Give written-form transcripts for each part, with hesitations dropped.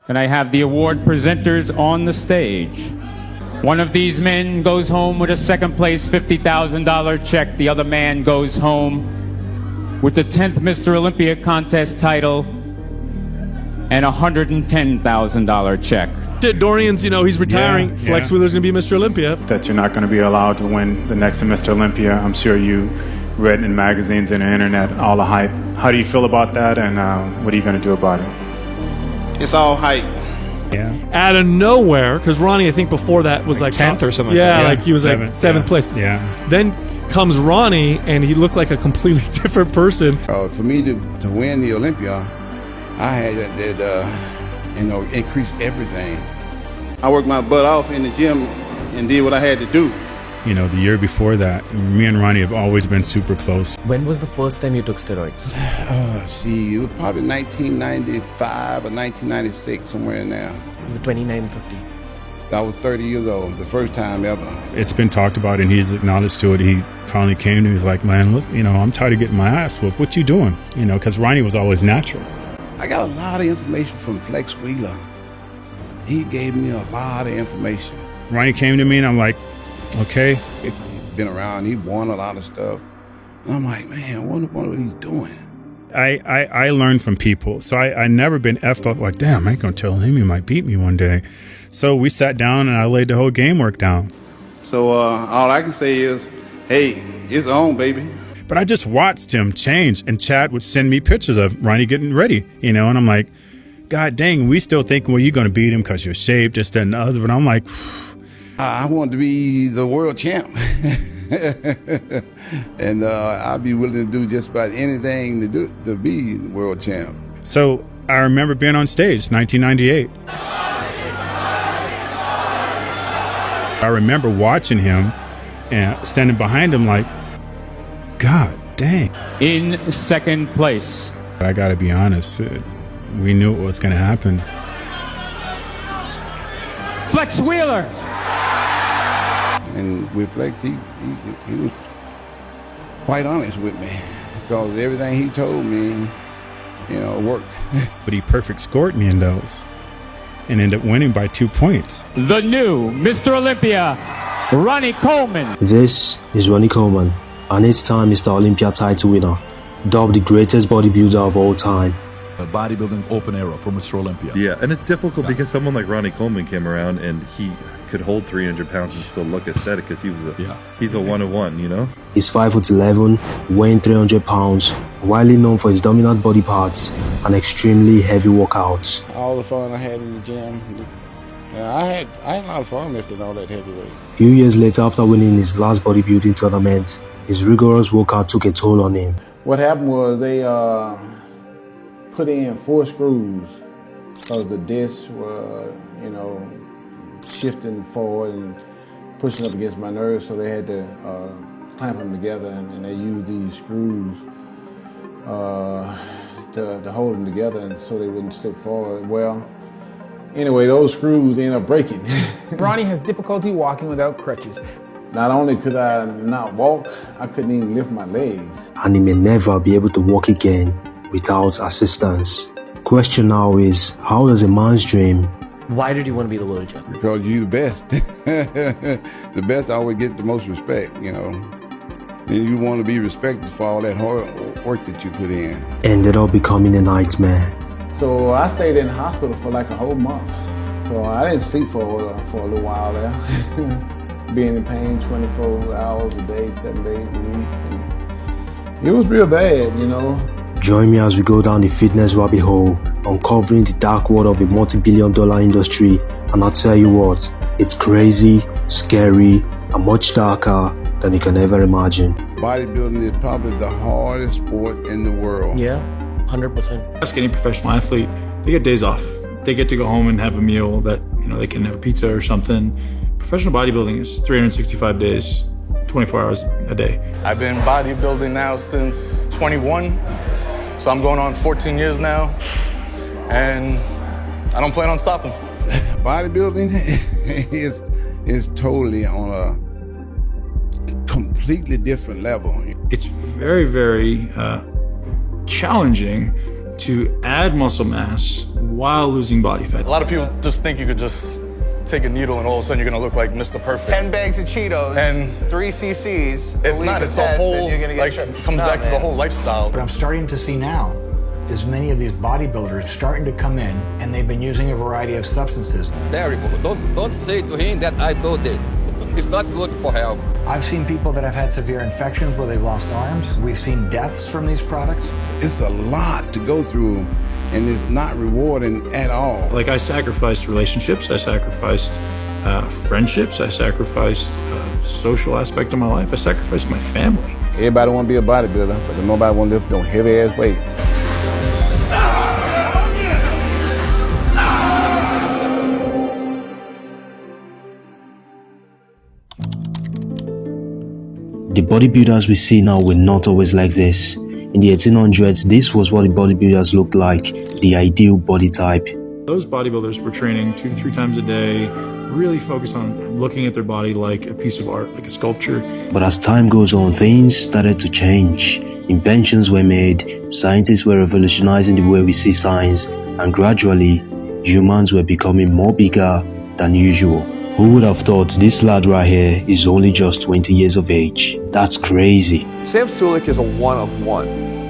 And I have the award presenters on the stage. One of these men goes home with a second place $50,000 check. The other man goes home with the 10th Mr. Olympia contest title and a $110,000 check. Dorian's, he's retiring. Flex Wheeler's going to be Mr. Olympia. That you're not going to be allowed to win the next Mr. Olympia. I'm sure you read in magazines and the internet all the hype. How do you feel about that, and what are you going to do about it? It's all hype. Yeah. Out of nowhere, because Ronnie, I think before that was like 10th or something. Yeah, like he was seventh place. Yeah. Then comes Ronnie, and he looked like a completely different person. For me to win the Olympia, I had to increase everything. I worked my butt off in the gym and did what I had to do. The year before that, me and Ronnie have always been super close. When was the first time you took steroids? It was probably 1995 or 1996, somewhere in there. You were 29, 30. I was 30 years old, the first time ever. It's been talked about, and he's acknowledged to it. He finally came to me, he's like, man, look, I'm tired of getting my ass whooped. What you doing? Because Ronnie was always natural. I got a lot of information from Flex Wheeler. He gave me a lot of information. Ronnie came to me, and I'm like, okay. He's been around, he won a lot of stuff. And I'm like, man, I wonder what he's doing. I learned from people. So I never been effed up like, damn, I ain't gonna tell him he might beat me one day. So we sat down and I laid the whole game work down. So all I can say is, hey, it's on, baby. But I just watched him change, and Chad would send me pictures of Ronnie getting ready, and I'm like, God dang, we still thinking, well, you're gonna beat him because you're shaped, this, that, and the other. But I'm like, I want to be the world champ. And I'd be willing to do just about anything to be the world champ. So I remember being on stage, 1998. I remember watching him and standing behind him like, God dang. In second place. I gotta be honest, we knew what was gonna happen. Flex Wheeler. And with Flex, he was quite honest with me, because everything he told me, worked. But he perfect scored me in those and ended up winning by 2 points. The new Mr. Olympia, Ronnie Coleman. This is Ronnie Coleman, an 8-time Mr. Olympia title winner, dubbed the greatest bodybuilder of all time. A bodybuilding open era for Mr. Olympia. Yeah, and it's difficult because someone like Ronnie Coleman came around and he could hold 300 pounds and still look aesthetic because he's a one-of-one, He's 5'11", weighing 300 pounds, widely known for his dominant body parts and extremely heavy workouts. All the fun I had in the gym, I had a lot of fun lifting all that heavyweight. A few years later, after winning his last bodybuilding tournament, his rigorous workout took a toll on him. What happened was they put in 4 screws, because the discs were, shifting forward and pushing up against my nerves, so they had to clamp them together, and they used these screws to hold them together, and so they wouldn't slip forward. Well, anyway, those screws ended up breaking. Ronnie has difficulty walking without crutches. Not only could I not walk, I couldn't even lift my legs. And he may never be able to walk again without assistance. Question now is, how does a man's dream? Why did you want to be the world champ? Because you're the best. The best always get the most respect, And you want to be respected for all that hard work that you put in. Ended up becoming a nightmare. So I stayed in the hospital for like a whole month. So I didn't sleep for a little while there. Being in pain 24 hours a day, 7 days a week. And it was real bad, Join me as we go down the fitness rabbit hole, uncovering the dark world of a multi-billion-dollar industry, and I'll tell you what, it's crazy, scary, and much darker than you can ever imagine. Bodybuilding is probably the hardest sport in the world. Yeah, 100%. Ask any professional athlete, they get days off. They get to go home and have a meal that, they can have a pizza or something. Professional bodybuilding is 365 days, 24 hours a day. I've been bodybuilding now since 21. So I'm going on 14 years now, and I don't plan on stopping. Bodybuilding is totally on a completely different level. It's very, very challenging to add muscle mass while losing body fat. A lot of people just think you could just take a needle and all of a sudden you're gonna look like Mr. Perfect. 10 bags of Cheetos And 3 cc's. it's not, it's the whole, like, comes back to the whole lifestyle. What I'm starting to see now is many of these bodybuilders starting to come in and they've been using a variety of substances. Terrible. Don't say to him that I told it. It's not good for health. I've seen people that have had severe infections where they've lost arms. We've seen deaths from these products. It's a lot to go through, and it's not rewarding at all. Like, I sacrificed relationships, I sacrificed friendships, I sacrificed social aspect of my life, I sacrificed my family. Everybody want to be a bodybuilder, but nobody want to lift no heavy ass weight. The bodybuilders we see now were not always like this. In the 1800s, this was what the bodybuilders looked like, the ideal body type. Those bodybuilders were training 2 to 3 times a day, really focused on looking at their body like a piece of art, like a sculpture. But as time goes on, things started to change. Inventions were made, scientists were revolutionizing the way we see science, and gradually, humans were becoming more bigger than usual. Who would have thought this lad right here is only just 20 years of age? That's crazy. Sam Sulek is a one of one.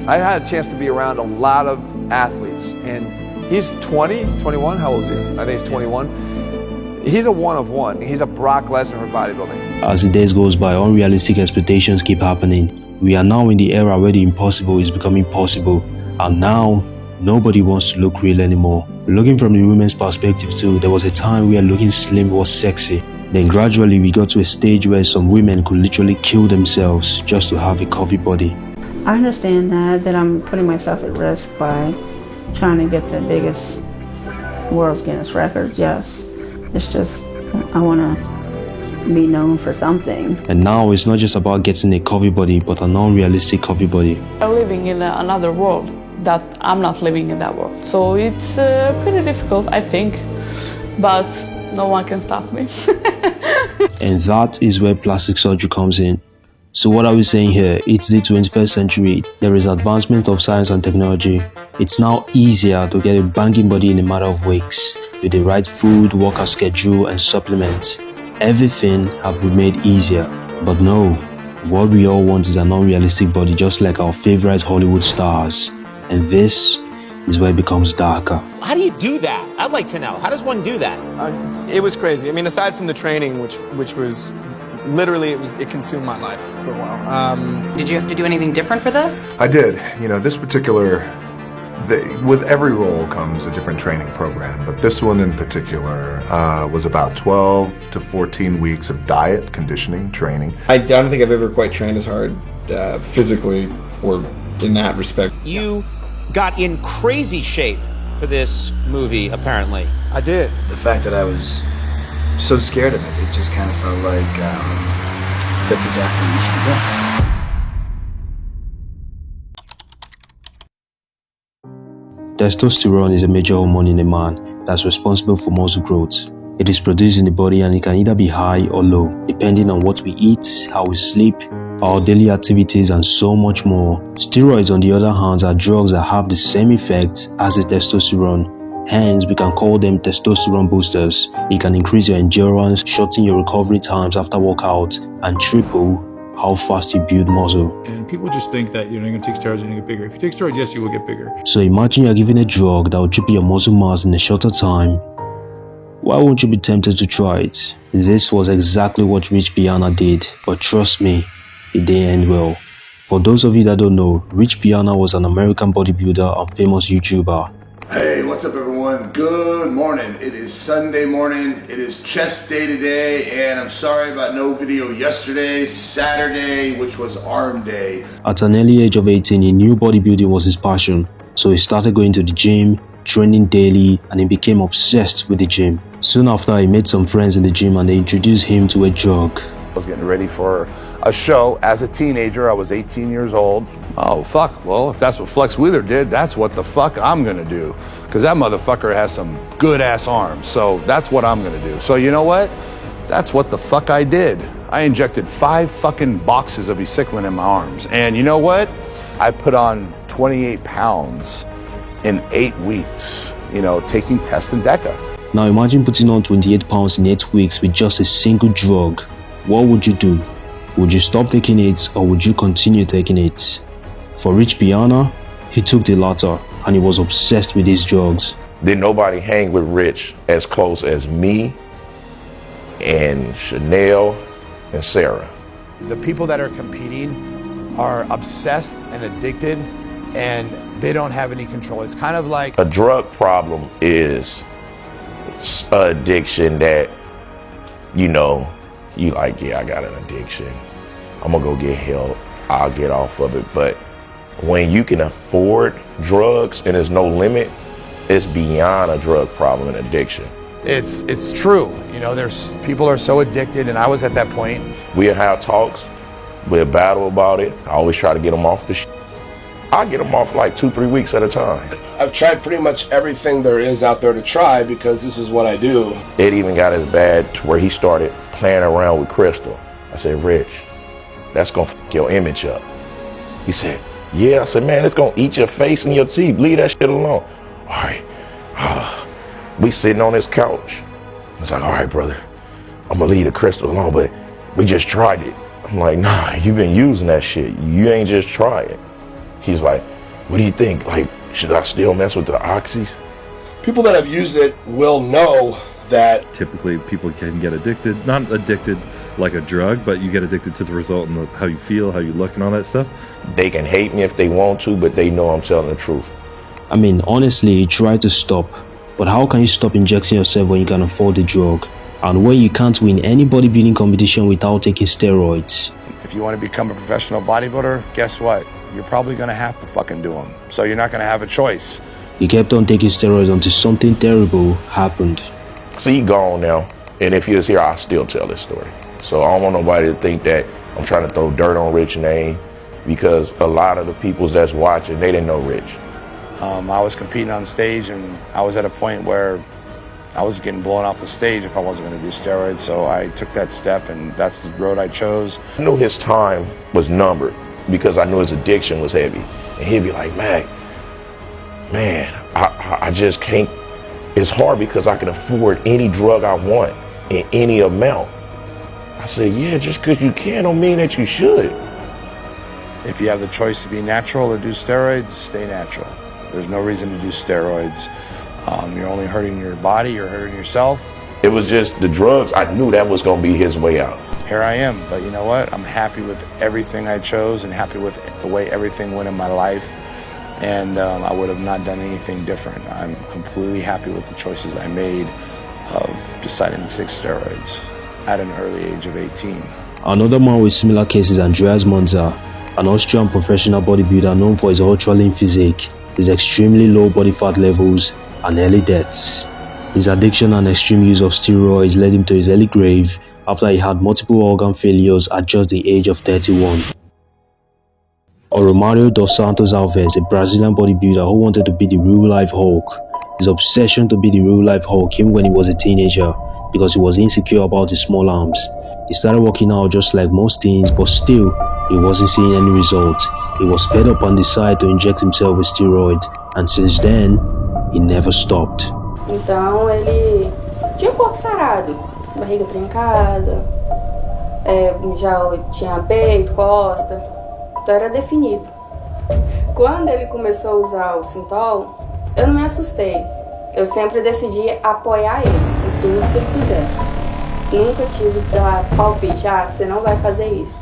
I had a chance to be around a lot of athletes, and he's 20, 21, how old is he? I think he's 21. He's a one of one. He's a Brock Lesnar for bodybuilding. As the days goes by, unrealistic expectations keep happening. We are now in the era where the impossible is becoming possible, and now nobody wants to look real anymore. Looking from the women's perspective too, there was a time where looking slim was sexy. Then gradually we got to a stage where some women could literally kill themselves just to have a curvy body. I understand that I'm putting myself at risk by trying to get the biggest world's Guinness records, yes. It's just, I want to be known for something. And now it's not just about getting a curvy body, but an unrealistic curvy body. I'm living in another world that I'm not living in that world. So it's pretty difficult, I think, but no one can stop me. And that is where plastic surgery comes in. So what are we saying here? It's the 21st century. There is advancement of science and technology. It's now easier to get a banging body in a matter of weeks. With the right food, workout schedule, and supplements, everything have been made easier. But no, what we all want is an unrealistic body, just like our favorite Hollywood stars. And this is where it becomes darker. How do you do that? I'd like to know. How does one do that? It was crazy. I mean, aside from the training, which was literally, it consumed my life for a while. Did you have to do anything different for this? I did. You know, this particular, with every role comes a different training program, but this one in particular was about 12 to 14 weeks of diet, conditioning, training. I don't think I've ever quite trained as hard physically or in that respect. You got in crazy shape for this movie, apparently. I did. The fact that I was so scared of it just kind of felt like that's exactly what should be done. Testosterone is a major hormone in a man that's responsible for muscle growth. It is produced in the body and it can either be high or low, depending on what we eat, how we sleep, our daily activities, and so much more. Steroids, on the other hand, are drugs that have the same effect as the testosterone. Hence, we can call them testosterone boosters. It can increase your endurance, shorten your recovery times after workout, and triple how fast you build muscle. And people just think that you're going to take steroids and you're going to get bigger. If you take steroids, yes, you will get bigger. So imagine you're given a drug that will triple your muscle mass in a shorter time. Why won't you be tempted to try it? This was exactly what Rich Piana did, but trust me, it didn't end well. For those of you that don't know, Rich Piana was an American bodybuilder and famous YouTuber. Hey, what's up everyone? Good morning. It is Sunday morning. It is chest day today, and I'm sorry about no video yesterday, Saturday, which was arm day. At an early age of 18, he knew bodybuilding was his passion, so he started going to the gym, training daily, and he became obsessed with the gym. Soon after, he met some friends in the gym and they introduced him to a drug. I was getting ready for a show as a teenager. I was 18 years old. Oh, fuck. Well, if that's what Flex Wheeler did, that's what the fuck I'm gonna do. Because that motherfucker has some good-ass arms. So that's what I'm gonna do. So you know what? That's what the fuck I did. I injected 5 fucking boxes of Eciclin in my arms. And you know what? I put on 28 pounds in 8 weeks, taking tests in DECA. Now imagine putting on 28 pounds in 8 weeks with just a single drug. What would you do? Would you stop taking it or would you continue taking it? For Rich Piana, he took the latter and he was obsessed with these drugs. Did nobody hang with Rich as close as me and Chanel and Sarah? The people that are competing are obsessed and addicted, and they don't have any control. It's kind of like a drug problem is an addiction that, you like, yeah, I got an addiction. I'm gonna go get help. I'll get off of it. But when you can afford drugs and there's no limit, it's beyond a drug problem and addiction. it's true. There's people are so addicted, and I was at that point. We'll have talks. We'll battle about it. I always try to get them off the I get them off like 2-3 weeks at a time. I've tried pretty much everything there is out there to try because this is what I do. It even got as bad to where he started playing around with crystal. I said, Rich, that's gonna f your image up. He said, yeah. I said, man, it's gonna eat your face and your teeth. Leave that shit alone. All right. We sitting on this couch. I was like, all right, brother, I'm gonna leave the crystal alone, but we just tried it. I'm like, nah, you've been using that shit. You ain't just try it. He's like, what do you think? Like, should I still mess with the oxys? People that have used it will know that typically people can get addicted, not addicted like a drug, but you get addicted to the result and how you feel, how you look and all that stuff. They can hate me if they want to, but they know I'm telling the truth. I mean, honestly, try to stop. But how can you stop injecting yourself when you can afford the drug? And when you can't win any bodybuilding competition without taking steroids? If you want to become a professional bodybuilder, guess what? You're probably going to have to fucking do them. So you're not going to have a choice. He kept on taking steroids until something terrible happened. See, he gone now. And if he was here, I'll still tell this story. So I don't want nobody to think that I'm trying to throw dirt on Rich's name, because a lot of the people that's watching, they didn't know Rich. I was competing on stage, and I was at a point where I was getting blown off the stage if I wasn't going to do steroids. So I took that step, and that's the road I chose. I knew his time was numbered because I knew his addiction was heavy. And he'd be like, man, I just can't. It's hard because I can afford any drug I want in any amount. I said, yeah, just because you can don't mean that you should. If you have the choice to be natural or do steroids, stay natural. There's no reason to do steroids. You're only hurting your body, you're hurting yourself. It was just the drugs. I knew that was going to be his way out. Here I am, but you know what? I'm happy with everything I chose and happy with the way everything went in my life. And I would have not done anything different. I'm completely happy with the choices I made of deciding to take steroids at an early age of 18. Another man with similar cases is Andreas Monza, an Austrian professional bodybuilder known for his ultra-lean physique, his extremely low body fat levels, and early deaths. His addiction and extreme use of steroids led him to his early grave after he had multiple organ failures at just the age of 31. Or Romário dos Santos Alves, a Brazilian bodybuilder who wanted to be the real-life Hulk. His obsession to be the real-life Hulk came when he was a teenager because he was insecure about his small arms. He started working out just like most teens, but still, he wasn't seeing any result. He was fed up and decided to inject himself with steroids, and since then, he never stopped. Então ele tinha um corpo sarado, barriga trincada, já tinha peito, costa, então era definido. Quando ele começou a usar o Synthol, eu não me assustei. Eu sempre decidi apoiar ele em tudo que ele fizesse. Nunca tive que dar palpite, você não vai fazer isso.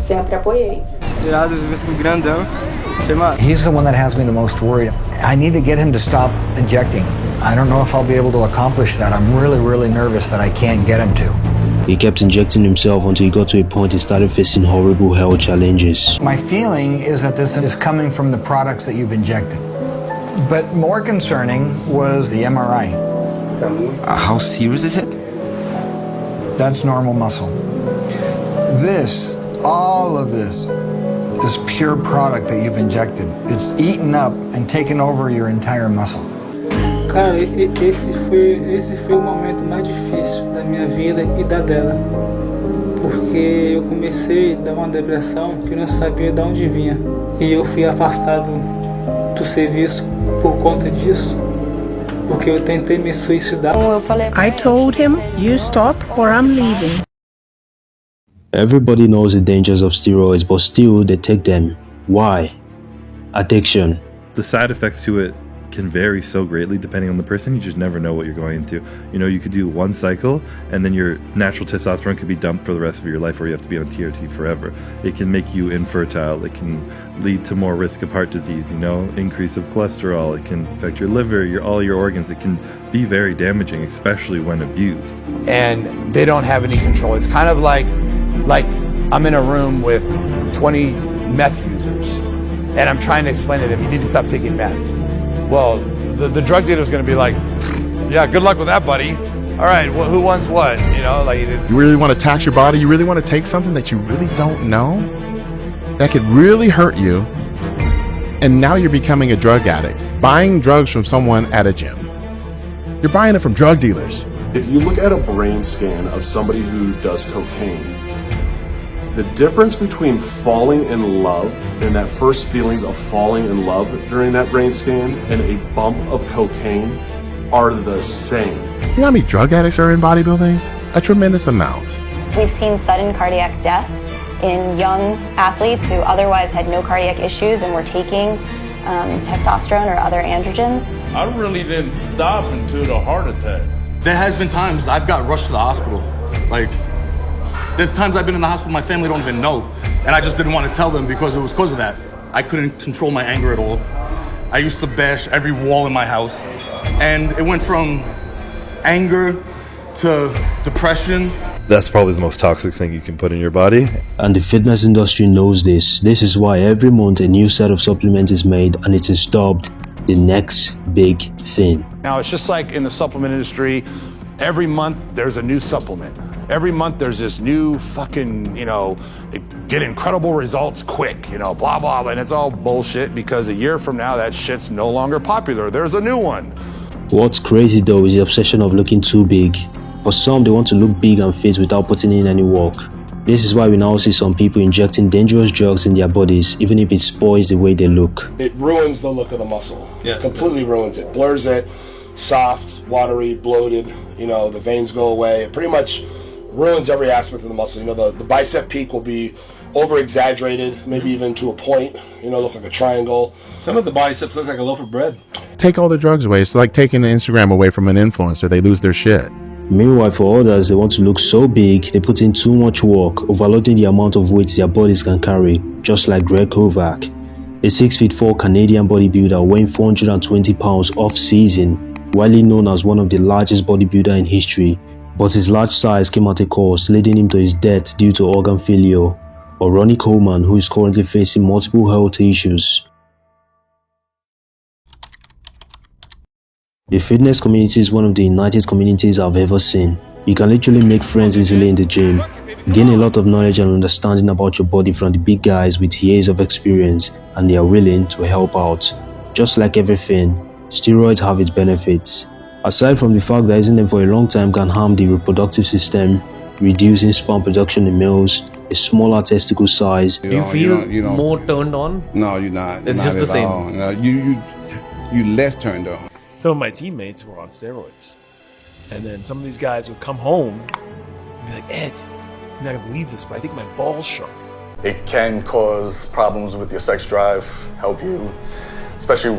Sempre apoiei. He's the one that has me the most worried. I need to get him to stop injecting. I don't know if I'll be able to accomplish that. I'm really, really nervous that I can't get him to. He kept injecting himself until he got to a point he started facing horrible health challenges. My feeling is that this is coming from the products that you've injected. But more concerning was the MRI. How serious is it? That's normal muscle. This, all of this pure product that you've injected. It's eaten up and taken over your entire muscle. Cara, esse foi o momento mais difícil da minha vida e da dela. Porque eu comecei a dar uma depressão que eu não sabia de onde vinha. E eu fui afastado muito serviço por conta disso, porque eu tentei me suicidar. I told him, you stop or I'm leaving. Everybody knows the dangers of steroids, but still they take them. Why? Addiction. The side effects to it can vary so greatly depending on the person. You just never know what you're going into. You know, you could do one cycle and then your natural testosterone could be dumped for the rest of your life, or you have to be on TRT forever. It can make you infertile. It can lead to more risk of heart disease, you know, increase of cholesterol. It can affect your liver, all your organs. It can be very damaging, especially when abused. And they don't have any control. It's kind of like I'm in a room with 20 meth users and I'm trying to explain to them, you need to stop taking meth. Well, the drug dealer's going to be like, yeah, good luck with that, buddy. All right, well, who wants what? You know, like you really want to tax your body. You really want to take something that you really don't know that could really hurt you. And now you're becoming a drug addict, buying drugs from someone at a gym. You're buying it from drug dealers. If you look at a brain scan of somebody who does cocaine, the difference between falling in love and that first feelings of falling in love during that brain scan and a bump of cocaine are the same. You know how many drug addicts are in bodybuilding? A tremendous amount. We've seen sudden cardiac death in young athletes who otherwise had no cardiac issues and were taking testosterone or other androgens. I really didn't stop until the heart attack. There has been times I've got rushed to the hospital. Like, there's times I've been in the hospital my family don't even know, and I just didn't want to tell them because it was because of that. I couldn't control my anger at all. I used to bash every wall in my house, and it went from anger to depression. That's probably the most toxic thing you can put in your body. And the fitness industry knows this. This is why every month a new set of supplements is made and it is dubbed the next big thing. Now, it's just like in the supplement industry, every month there's a new supplement. Every month there's this new fucking, you know, get incredible results quick, you know, blah, blah, and it's all bullshit because a year from now that shit's no longer popular. There's a new one. What's crazy though is the obsession of looking too big. For some, they want to look big and fit without putting in any work. This is why we now see some people injecting dangerous drugs in their bodies, even if it spoils the way they look. It ruins the look of the muscle. Yes. Completely ruins it. Blurs it, soft, watery, bloated, you know, the veins go away. It pretty much ruins every aspect of the muscle. You know, the bicep peak will be over-exaggerated, maybe even to a point, you know, look like a triangle. Some of the biceps look like a loaf of bread. Take all the drugs away. It's like taking the Instagram away from an influencer. They lose their shit. Meanwhile, for others, they want to look so big, they put in too much work, overloading the amount of weight their bodies can carry, just like Greg Kovac, a 6'4" Canadian bodybuilder weighing 420 pounds off-season, widely known as one of the largest bodybuilders in history. But his large size came at a cost, leading him to his death due to organ failure. Or Ronnie Coleman, who is currently facing multiple health issues. The fitness community is one of the united communities I've ever seen. You can literally make friends easily in the gym, gain a lot of knowledge and understanding about your body from the big guys with years of experience, and they are willing to help out. Just like everything, steroids have its benefits. Aside from the fact that using them for a long time can harm the reproductive system, reducing sperm production in males, a smaller testicle size. Do you feel more turned on? No, you're not. It's not just the same. No, you less turned on. Some of my teammates were on steroids. And then some of these guys would come home and be like, Ed, you're not gonna believe this, but I think my ball's sharp. It can cause problems with your sex drive, help you, especially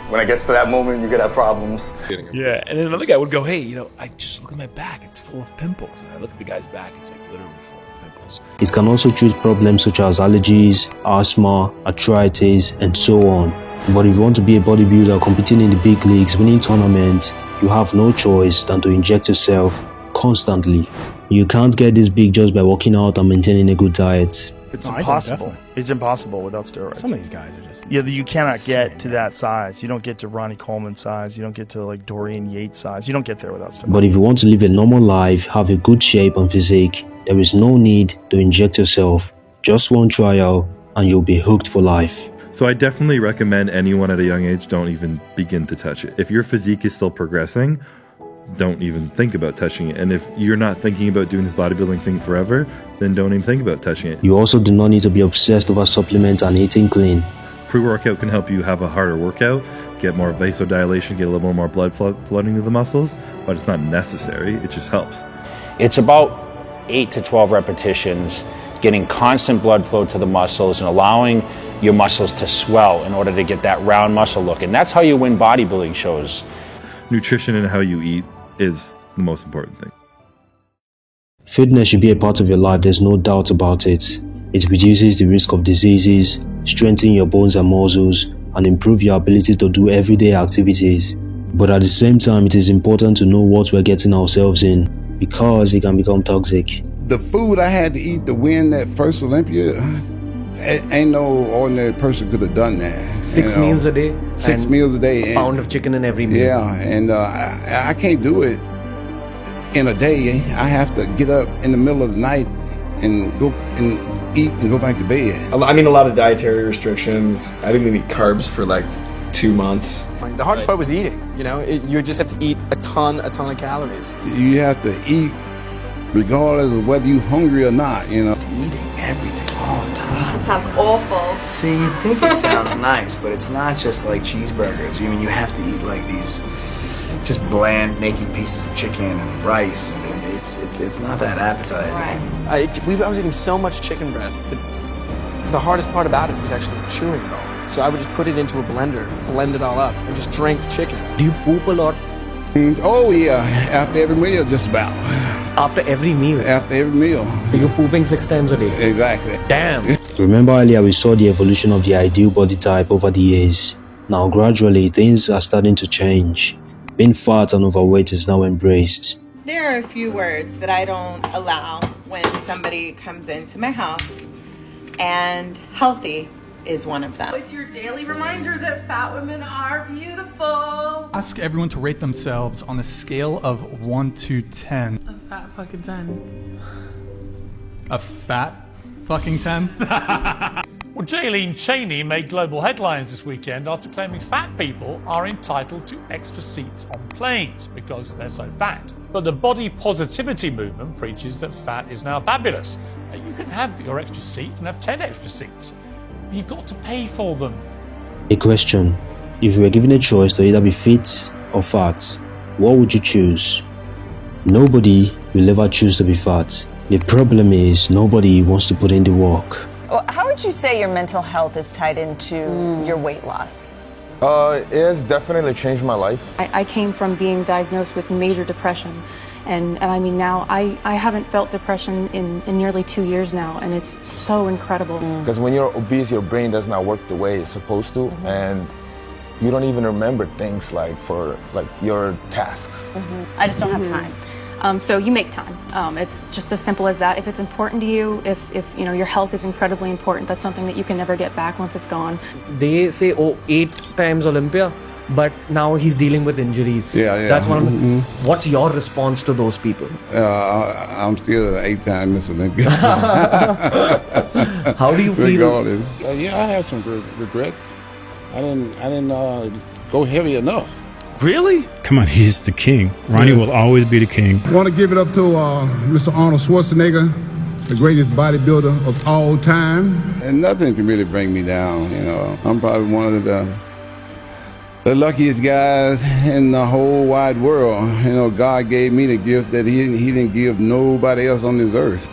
when it gets to that moment, you could have problems. Yeah, and then another guy would go, hey, you know, I just look at my back, it's full of pimples. And I look at the guy's back, it's like literally full of pimples. It can also treat problems such as allergies, asthma, arthritis, and so on. But if you want to be a bodybuilder competing in the big leagues, winning tournaments, you have no choice than to inject yourself constantly. You can't get this big just by working out and maintaining a good diet. It's impossible. It's impossible without steroids. Some of these guys are just... Yeah, you cannot get to that size. You don't get to Ronnie Coleman size. You don't get to like Dorian Yates size. You don't get there without steroids. But if you want to live a normal life, have a good shape and physique, there is no need to inject yourself. Just one trial and you'll be hooked for life. So I definitely recommend anyone at a young age don't even begin to touch it. If your physique is still progressing, don't even think about touching it. And if you're not thinking about doing this bodybuilding thing forever, then don't even think about touching it. You also do not need to be obsessed over supplements and eating clean. Pre-workout can help you have a harder workout, get more vasodilation, get a little more blood flooding to the muscles, but it's not necessary. It just helps. It's about 8 to 12 repetitions, getting constant blood flow to the muscles and allowing your muscles to swell in order to get that round muscle look. And that's how you win bodybuilding shows. Nutrition and how you eat is the most important thing. Fitness should be a part of your life, there's no doubt about it. It reduces the risk of diseases, strengthens your bones and muscles, and improve your ability to do everyday activities. But at the same time, it is important to know what we're getting ourselves in, because it can become toxic. The food I had to eat to win that first Olympia, ain't no ordinary person could have done that. 6 meals a day. 6 meals a day. A pound of chicken in every meal. Yeah, and I can't do it in a day. I have to get up in the middle of the night and go and eat and go back to bed. I mean, a lot of dietary restrictions. I didn't eat carbs for like 2 months. The hardest part was eating. You know, you just have to eat a ton of calories. You have to eat regardless of whether you're hungry or not, you know. Eating everything all the time. It sounds awful. See, you think it sounds nice, but it's not just like cheeseburgers. I mean, you have to eat like these just bland, naked pieces of chicken and rice. And it's not that appetizing. Right. I was eating so much chicken breast that the hardest part about it was actually chewing it all. So I would just put it into a blender, blend it all up, and just drink chicken. Do you poop a lot? Oh yeah, after every meal, just about. After every meal? After every meal. You're pooping 6 times a day? Exactly. Damn. Remember earlier we saw the evolution of the ideal body type over the years. Now gradually things are starting to change. Being fat and overweight is now embraced. There are a few words that I don't allow when somebody comes into my house, and healthy is one of them. It's your daily reminder that fat women are beautiful. Ask everyone to rate themselves on a scale of 1 to 10. A fat fucking 10. A fat fucking 10? Well, Jaylene Cheney made global headlines this weekend after claiming fat people are entitled to extra seats on planes because they're so fat. But the body positivity movement preaches that fat is now fabulous. You can have your extra seat, you can have 10 extra seats. You've got to pay for them. A question. If you were given a choice to either be fit or fat, what would you choose? Nobody will ever choose to be fat. The problem is nobody wants to put in the work. Well, how would you say your mental health is tied into your weight loss? It has definitely changed my life. I came from being diagnosed with major depression. And I mean, now I haven't felt depression in nearly 2 years now, and it's so incredible. Because when you're obese, your brain does not work the way it's supposed to, and you don't even remember things like your tasks. I just don't have time. So you make time. It's just as simple as that. If it's important to you, if you know your health is incredibly important, that's something that you can never get back once it's gone. They say, 8 times Olympia, but now he's dealing with injuries. Yeah. That's one of the, What's your response to those people? I'm still an 8-time Miss Olympia. How do you feel? Regardless. Yeah, I have some regret. I didn't go heavy enough. Really? Come on, he's the king. Ronnie will always be the king. I want to give it up to Mr. Arnold Schwarzenegger, the greatest bodybuilder of all time. And nothing can really bring me down, you know. I'm probably one of the luckiest guys in the whole wide world. You know, God gave me the gift that he didn't give nobody else on this earth.